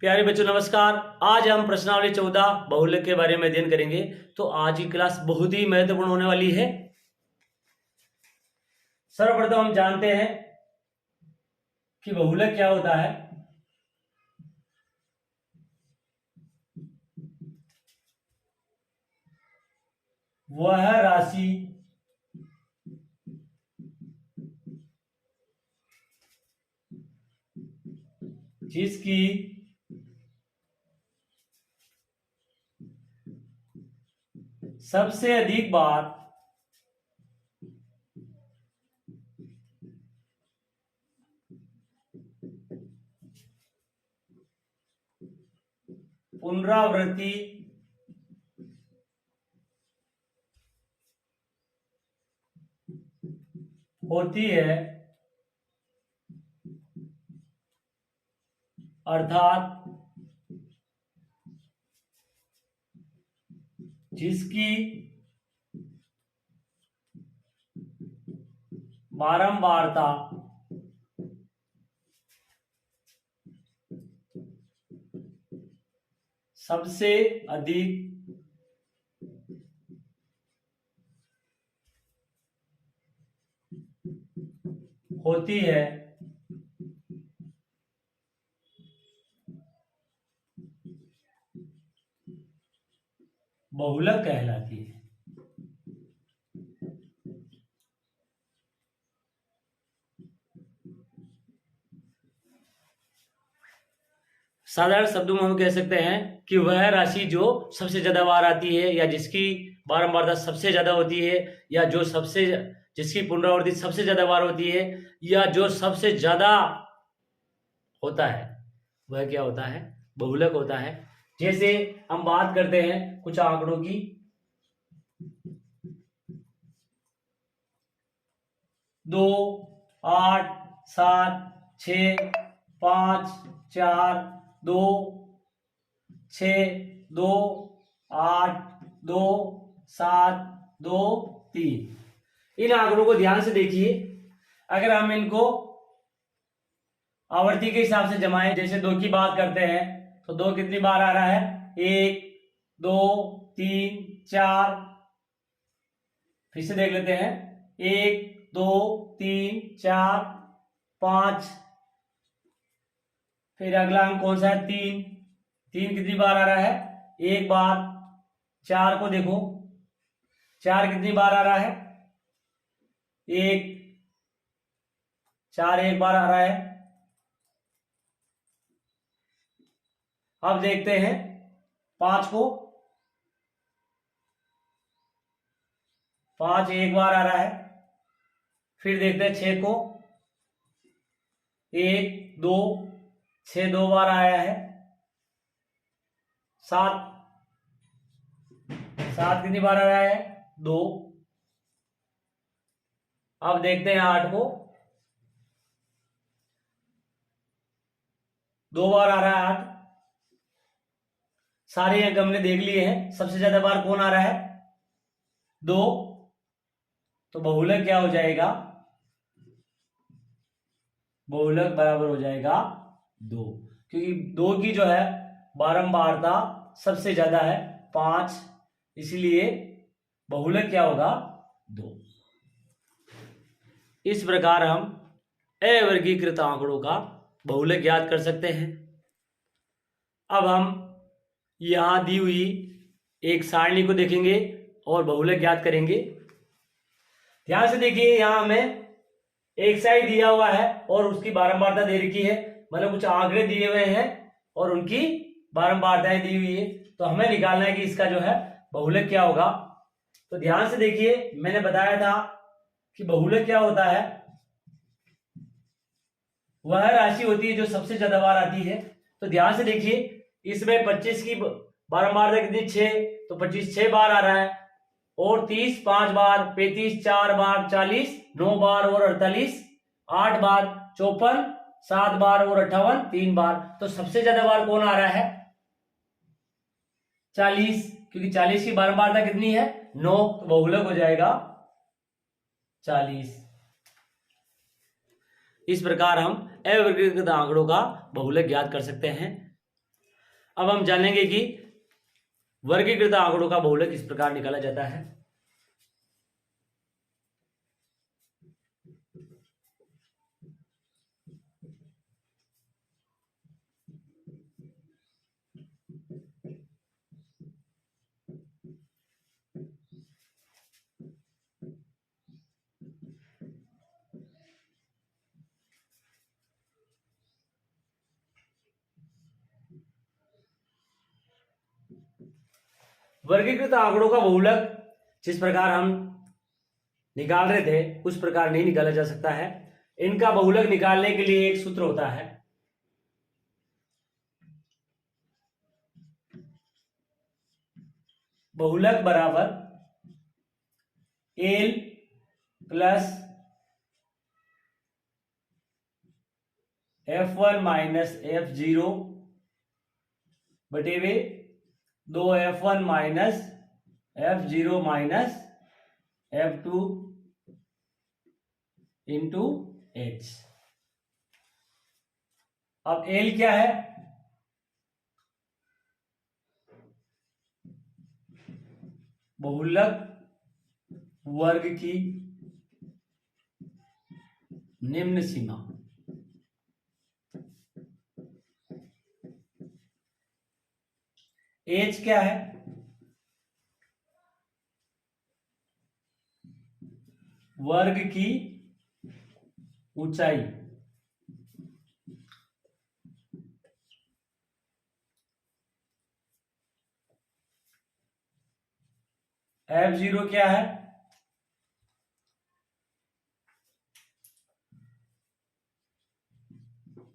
प्यारे बच्चों नमस्कार। आज हम प्रश्नावली 14 बहुलक के बारे में अध्ययन करेंगे। तो आज की क्लास बहुत ही महत्वपूर्ण होने वाली है। सर्वप्रथम हम जानते हैं कि बहुलक क्या होता है। वह राशि जिसकी सबसे अधिक बार पुनरावृत्ति होती है, अर्थात जिसकी बारंबारता सबसे अधिक होती है, बहुलक कहलाती है। साधारण शब्दों में हम कह सकते हैं कि वह राशि जो सबसे ज्यादा बार आती है, या जिसकी बारंबारता सबसे ज्यादा होती है, या जो जिसकी पुनरावृत्ति सबसे ज्यादा बार होती है, या जो सबसे ज्यादा होता है, वह क्या होता है? बहुलक होता है। जैसे हम बात करते हैं कुछ आंकड़ों की। 2, 8, 7, 6, 5, 4, 2, 6, 2, 8, 2, 7, 2, 3। इन आंकड़ों को ध्यान से देखिए। अगर हम इनको आवर्ती के हिसाब से जमाएं, जैसे 2 की बात करते हैं तो 2 कितनी बार आ रहा है? 1, 2, 3, 4। फिर से देख लेते हैं। 1, 2, 3, 4, 5। फिर अगला अंक कौन सा है? 3। 3 कितनी बार आ रहा है? 1 बार। 4 को देखो, 4 कितनी बार आ रहा है? 1। 4 1 बार आ रहा है। अब देखते हैं 5 को। 5 1 बार आ रहा है। फिर देखते हैं 6 को। 1, 2, 6 2 बार आया है। 7 कितनी बार आ रहा है? 2। अब देखते हैं 8 को। 2 बार आ रहा है 8। सारे अंक हमने देख लिए हैं। सबसे ज्यादा बार कौन आ रहा है? 2। तो बहुलक क्या हो जाएगा? बहुलक बराबर हो जाएगा 2, क्योंकि 2 की जो है बारंबारता सबसे ज्यादा है 5, इसलिए बहुलक क्या होगा? 2। इस प्रकार हम अवर्गीकृत आंकड़ों का बहुलक ज्ञात कर सकते हैं। अब हम यहां दी हुई एक सारणी को देखेंगे और बहुलक ज्ञात करेंगे। ध्यान से देखिए, यहां हमें एक साइड दिया हुआ है और उसकी बारंबारता दे रखी है, मतलब कुछ आंकड़े दिए हुए हैं और उनकी बारंबारताएं दी हुई है। तो हमें निकालना है कि इसका जो है बहुलक क्या होगा। तो ध्यान से देखिए, मैंने बताया था कि बहुलक क्या होता है? वह राशि होती है जो सबसे ज्यादा बार आती है। तो ध्यान से देखिए, इसमें 25 की बारंबारता कितनी? 6। तो 25 6 बार आ रहा है, और 30 5 बार, 35 4 बार, 40 9 बार और 48 8 बार, 54 7 बार और 58 3 बार। तो सबसे ज्यादा बार कौन आ रहा है? 40, क्योंकि 40 की बारंबारता कितनी है? 9। तो बहुलक हो जाएगा 40। इस प्रकार हम अवर्गीकृत आंकड़ों का बहुलक ज्ञात कर सकते हैं। अब हम जानेंगे कि वर्गीकृत आंकड़ों का बहुलक इस प्रकार निकाला जाता है। वर्गीकृत आंकड़ों का बहुलक जिस प्रकार हम निकाल रहे थे उस प्रकार नहीं निकाला जा सकता है। इनका बहुलक निकालने के लिए एक सूत्र होता है। बहुलक बराबर L plus F1 minus F0 बटे वे 2F1 minus F0 minus F2 into H। अब L क्या है? बहुलक वर्ग की निम्न सीमा। H क्या है? वर्ग की ऊंचाई। F0 क्या है?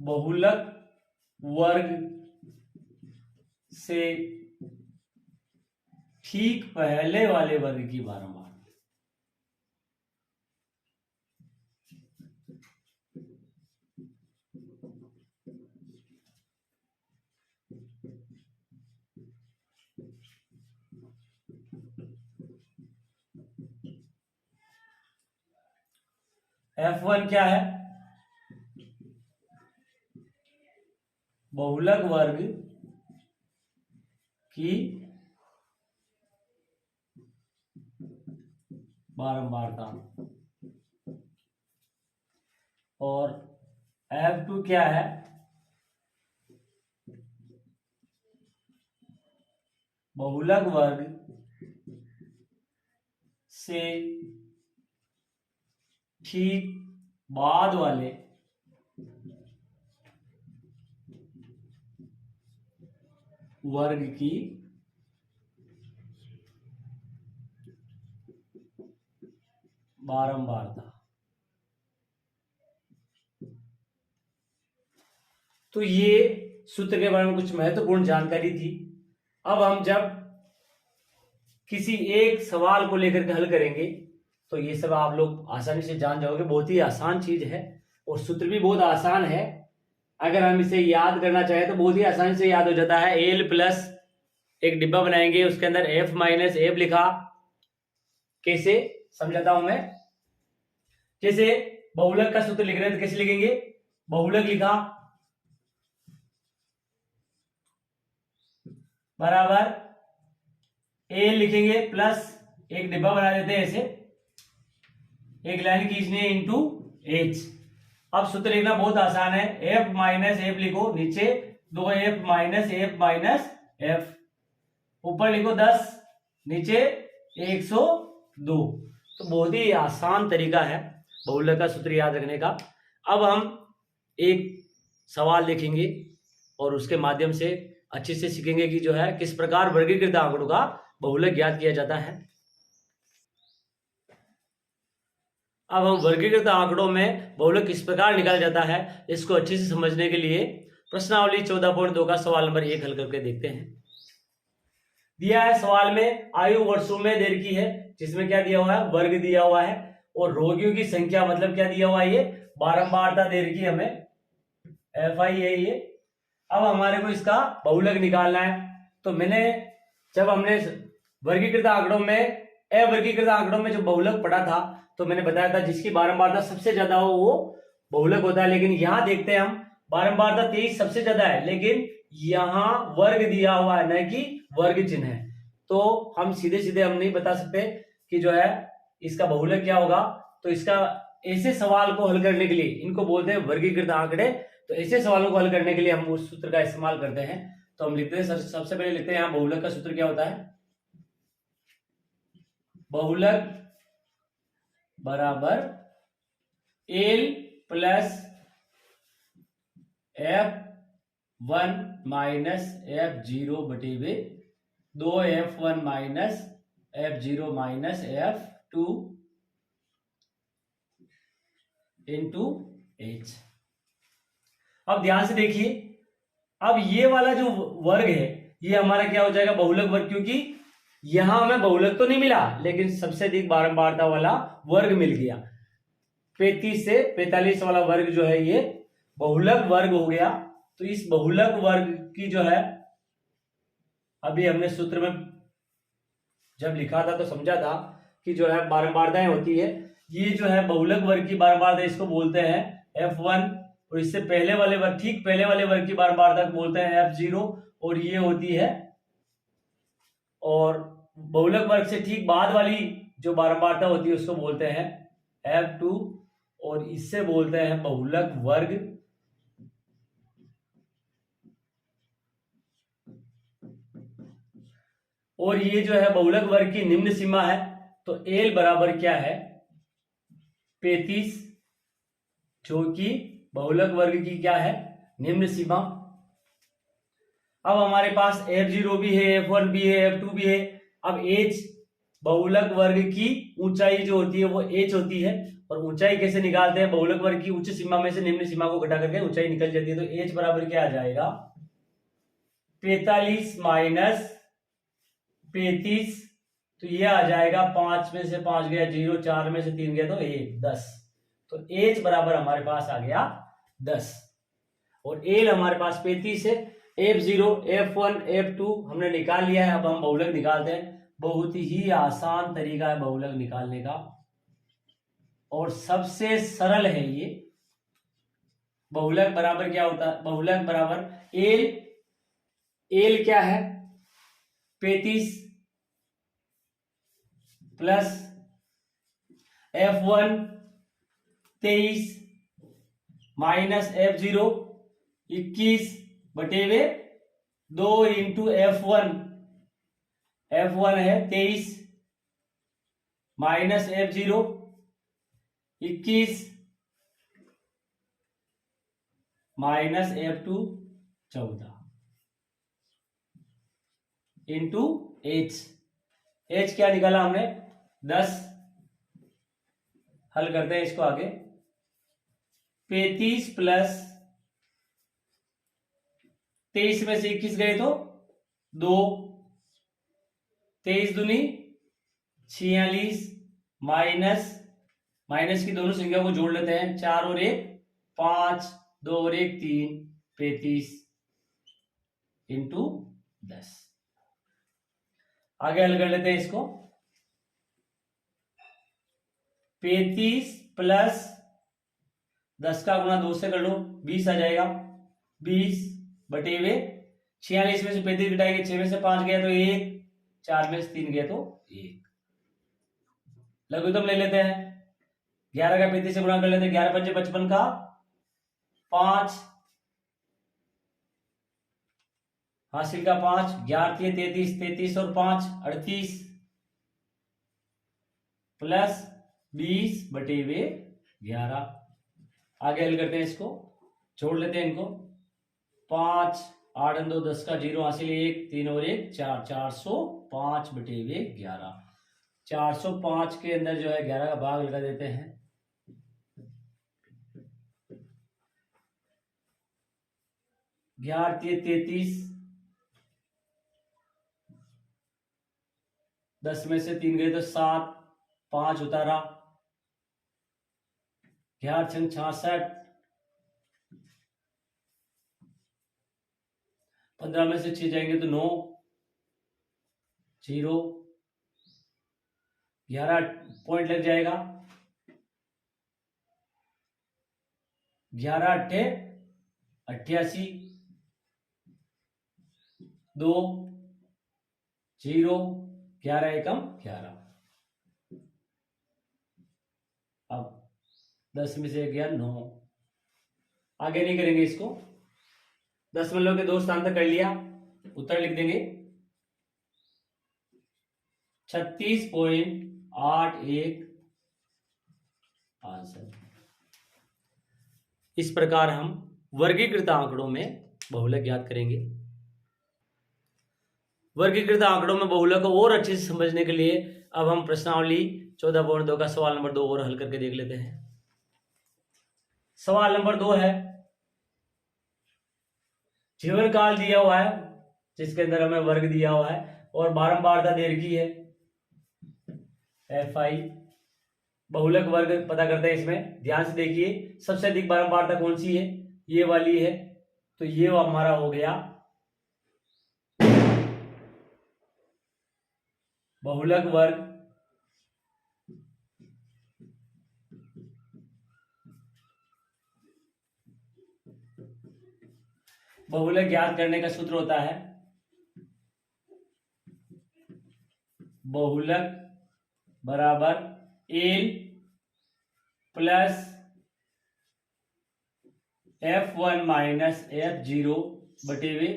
बहुलक वर्ग से ठीक पहले वाले वर्ग की बारंबार। F1 क्या है? बहुलक वर्ग की बारंबारता। और F2 क्या है? बहुलक वर्ग से ठीक बाद वाले वर्ग की बारंबारता। तो ये सूत्र के बारे में कुछ महत्वपूर्ण जानकारी थी। अब हम जब किसी एक सवाल को लेकर के हल करेंगे तो ये सब आप लोग आसानी से जान जाओगे। बहुत ही आसान चीज है और सूत्र भी बहुत आसान है। अगर हम इसे याद करना चाहें तो बहुत ही आसानी से याद हो जाता है। एल प्लस एक डिब्बा बनाएंगे, उसके अंदर एफ माइनस एफ लिखा। कैसे समझाता हूं मैं। जैसे बहुलक का सूत्र लिख रहे हैं तो कैसे लिखेंगे? बहुलक लिखा बराबर ए लिखेंगे प्लस एक डिब्बा बना देते हैं ऐसे, एक लाइन खींचनी है इंटू एच। अब सूत्र लिखना बहुत आसान है। एफ माइनस एफ लिखो, नीचे 2F माइनस एफ, ऊपर लिखो 10, नीचे 102। तो बहुत ही आसान तरीका है बहुलक का सूत्र याद रखने का। अब हम एक सवाल देखेंगे और उसके माध्यम से अच्छे से सीखेंगे कि जो है किस प्रकार वर्गीकृत आंकड़ों का बहुलक ज्ञात किया जाता है। अब हम वर्गीकृत आंकड़ों में बहुलक किस प्रकार निकाला जाता है इसको अच्छे से समझने के लिए प्रश्नावली 14.2 का सवाल नंबर 1 हल करके देखते हैं। दिया है सवाल में आयु वर्षों में दे रखी है, जिसमें क्या दिया हुआ है? वर्ग दिया हुआ है। और रोगियों की संख्या मतलब क्या दिया हुआ है? ये बारंबारता दे रखी है हमें, FI है ये। अब हमारे को इसका बहुलक निकालना है। तो जब हमने वर्गीकृत आंकड़ों में अवर्गीकृत आंकड़ों में जो बहुलक पढ़ा था तो मैंने बताया था जिसकी बारंबारता सबसे ज्यादा हो वो बहुलक होता है। लेकिन यहां देखते हैं हम बारंबारता 23 सबसे ज्यादा है, लेकिन यहां वर्ग दिया हुआ है, न कि वर्ग चिन्ह है, तो हम सीधे सीधे हम नहीं बता सकते कि जो है इसका बहुलक क्या होगा। तो इसका ऐसे सवाल को हल करने के लिए, इनको बोलते हैं वर्गीकृत आंकड़े, तो ऐसे सवालों को हल करने के लिए हम उस सूत्र का इस्तेमाल करते हैं। तो हम लिखते हैं, सबसे पहले लिखते हैं यहाँ बहुलक का सूत्र क्या होता है। बहुलक बराबर L plus F1 minus F0 बटे वे 2F1 minus F0 minus F2 into H। अब ध्यान से देखिए, अब ये वाला जो वर्ग है ये हमारा क्या हो जाएगा, बहुलक वर्ग, क्योंकि यहां हमें बहुलक तो नहीं मिला लेकिन सबसे अधिक बारंबारता वाला वर्ग मिल गया। 35 से 45 वाला वर्ग जो है ये बहुलक वर्ग हो गया। तो इस बहुलक वर्ग की जो है, अभी हमने सूत्र में जब लिखा था तो समझा था कि जो है बारंबारताएं होती है, ये जो है बहुलक वर्ग की बारंबारता इसको बोलते हैं F1, और इससे पहले वाले वर्ग, ठीक पहले वाले वर्ग की बारंबारता को बोलते हैं F0, और ये होती है, और बहुलक वर्ग से ठीक बाद वाली जो बारंबारता होती है उसको बोलते हैं F2, और इससे बोलते हैं बहुलक वर्ग। और ये जो है बहुलक वर्ग की निम्न सीमा है, तो L बराबर क्या है 35, जो कि बहुलक वर्ग की क्या है निम्न सीमा। अब हमारे पास F0 भी है, F1 भी है, F2 भी है। अब H, बहुलक वर्ग की ऊंचाई जो होती है वो H होती है, और ऊंचाई कैसे निकालते हैं, बहुलक वर्ग की उच्च सीमा में से निम्न सीमा को घटा करके ऊंचाई निकल जाती है। तो H बराबर क्या आ जाएगा 45 माइनस 35, तो ये आ जाएगा 5 में से 5 गया 0, 4 में से 3 गया तो 1, 10। तो H बराबर हमारे पास आ गया 10, और L हमारे पास 35 है। F0, F1, F2 हमने निकाल लिया है। अब हम बहुलक निकालते हैं। बहुत ही आसान तरीका है बहुलक निकालने का, और सबसे सरल है ये। बहुलक बराबर क्या होता है, बहुलक बराबर L क्या है 35 प्लस F1 23 माइनस F0 21 बटे वे 2 इंटू F1 है 23 minus F0 21 minus F2 14 into H क्या निकाला हमने 10। हल करते हैं इसको आगे। 35 प्लस 23 में से 21 गए तो 2, 23 दूनी 46 माइनस की दोनों संख्या को जोड़ लेते हैं, 4 और 1 5, 2 और 1 3, 35 इंटू 10। आगे हल कर लेते हैं इसको। 35 प्लस 10 का गुणा 2 से कर लो 20 आ जाएगा, 20 बटे हुए 46 में से 35 घटाएंगे, 6 में से 5 गया तो 1, 4 में से 3 गया तो 1। लघुत्तम ले लेते हैं, 11 का 35 से गुणा कर लेते हैं, 11 पंजे 55 का 5 हासिल का 5, 11 33, 33 और 5 38 प्लस 20 बटे हुए 11। आगे हल करते हैं इसको, जोड़ लेते हैं इनको। 5 8 2 10 का 0 हासिल 1, 3 और 1 4, 405 बटे हुए 11। 405 के अंदर जो है 11 का भाग लगा देते हैं। 11 33, 10 में से 3 गए तो 7, 5 उतारा, 11 छंग 66, 15 में से 6 जाएंगे तो 9, 0, 11 पॉइंट लग जाएगा, 11 8 88, 2 0 11 एकम 11। अब 10 में से 1 गया 9। आगे नहीं करेंगे इसको। 10 के 2 स्थान तक कर लिया, उत्तर लिख देंगे 36.81 आंसर। इस प्रकार हम वर्गीकृत आंकड़ों में बहुलक ज्ञात करेंगे। वर्गीकृत आंकड़ों में बहुलक को और अच्छे से समझने के लिए अब हम प्रश्नावली 14.2 का सवाल नंबर 2 और हल करके देख लेते हैं। सवाल नंबर 2 है, जीवन काल दिया हुआ है जिसके अंदर हमें वर्ग दिया हुआ है और बारंबारता दे रखी है FI। बहुलक वर्ग पता करते हैं। इसमें ध्यान से देखिए, सबसे अधिक बारंबारता कौन सी है, ये वाली है, तो ये हमारा हो गया बहुलक वर्ग। बहुलक ज्ञात करने का सूत्र होता है बहुलक बराबर L plus F1 minus F0 बटे हुए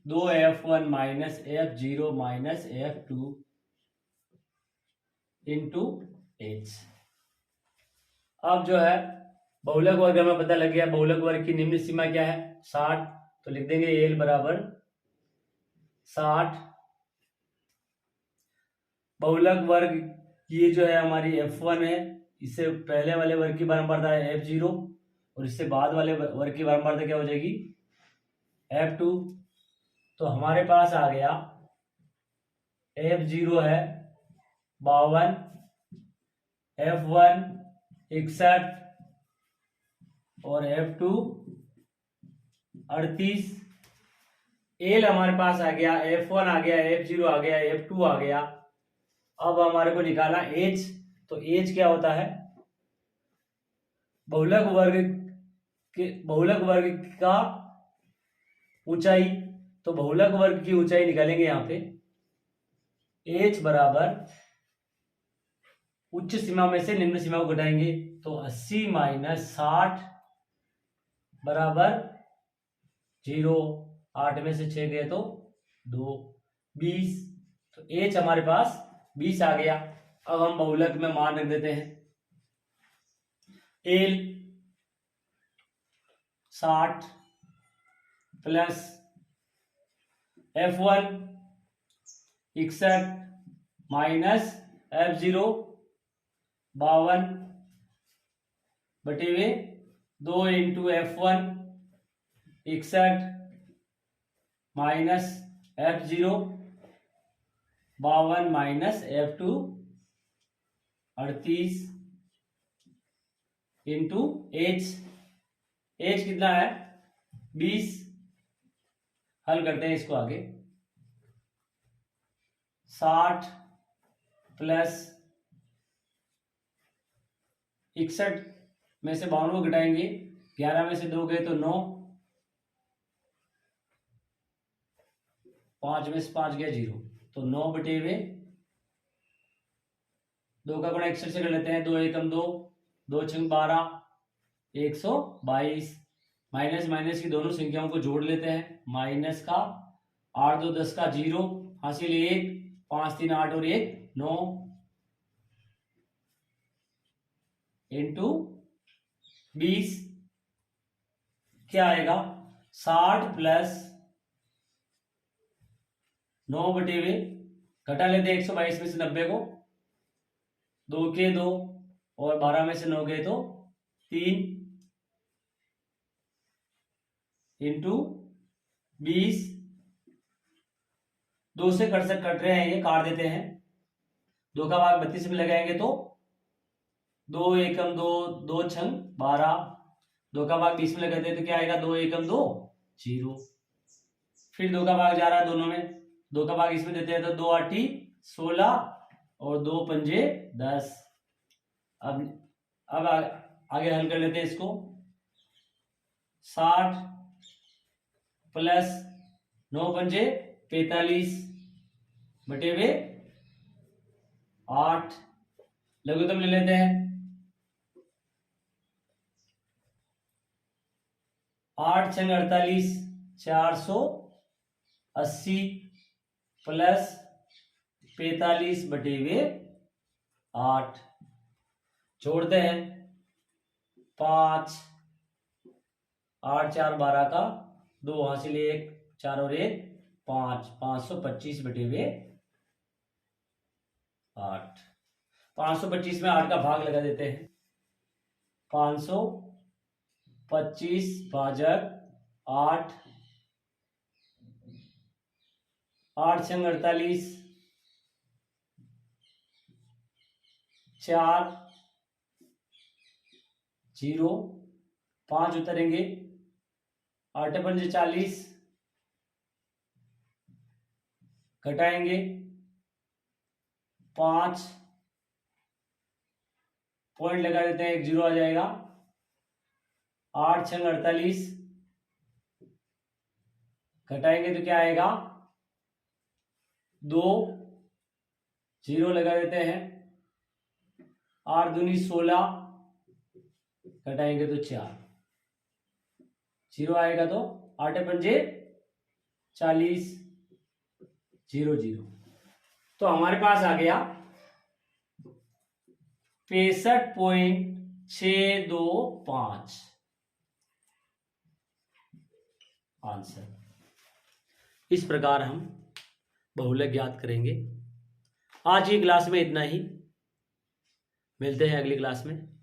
2F1 minus F0 minus F2 into H। अब जो है बहुलक वर्ग हमें पता लग गया। बहुलक वर्ग की निम्न सीमा क्या है, 60। तो लिख देंगे L बराबर 60। बहुलक वर्ग ये जो है हमारी F1 है, इससे पहले वाले वर्ग की बारंबारता है F0 और इससे बाद वाले वर्ग की बारंबारता क्या हो जाएगी F2। तो हमारे पास आ गया F0 है 52, F1 61 और F2 38। L हमारे पास आ गया, F1 आ गया, F0 आ गया, F2 आ गया। अब हमारे को निकाला H। तो H क्या होता है, बहुलक वर्ग का ऊंचाई। तो बहुलक वर्ग की ऊंचाई निकालेंगे यहां पे। H बराबर उच्च सीमा में से निम्न सीमा को घटाएंगे, तो 80 माइनस 60 बराबर 0। 8 में से 6 गए तो 2, 20। तो H हमारे पास 20 आ गया। अब हम बहुलक में मान रख देते हैं। L 60 plus F1 61 minus F0 52 बटे हुए 2 into F1 61 minus F0 52 minus F2 38 into H। H कितना है 20। हल करते हैं इसको आगे। 60 प्लस 61 में से 52 को घटाएंगे, 11 में से 2 गए तो 9, 5 में से 5 गया 0, तो 9 बटे हुए 2 का गुणा 61 से कर लेते हैं। 2 एकम 2, 2 छंग 12, 122। माइनस माइनस की दोनों संख्याओं को जोड़ लेते हैं। माइनस का 8 2 10 का 0, हासिल 1, 5 3 8 और 1 9 इंटू 20 क्या आएगा 60 प्लस 9 बटे हुए घटा लेते हैं 122 में से 90 को, 2 के 2 और 12 में से 9 गए तो 3 इंटू 20। 2 से कट रहे हैं, ये काट देते हैं। 2 का भाग 32 में लगाएंगे तो 2 एकम 2, 2 छंग 12। 2 का भाग 20 में लगाते हैं तो क्या आएगा 2 एकम 2 0। फिर 2 का भाग जा रहा है दोनों में, 2 का भाग इसमें देते हैं तो 2 8 16 और 2 पंजे 10। अब आगे हल कर लेते हैं इसको। 60 प्लस 9 पंजे 45/8 लघुत्तम ले लेते हैं। 8 × 48 480 प्लस 45/8 जोड़ते हैं। 5 8 4 12 का 2 हासिल 1 4 और 1 5 525/8 525 में 8 का भाग लगा देते हैं। 525 भाजक 8 8 × 48 4 0 5 उतरेंगे। 8 पंजे 40 घटाएंगे 5 पॉइंट लगा देते हैं, 1 0 आ जाएगा। 8 × 48 घटाएंगे तो क्या आएगा 2 0 लगा देते हैं। 8 दूनी 16 घटाएंगे तो 4 0 आएगा तो 8 पंजे 40 0 0। तो हमारे पास आ गया 65.625 आंसर। इस प्रकार हम बहुलक ज्ञात करेंगे। आज की क्लास में इतना ही, मिलते हैं अगली क्लास में।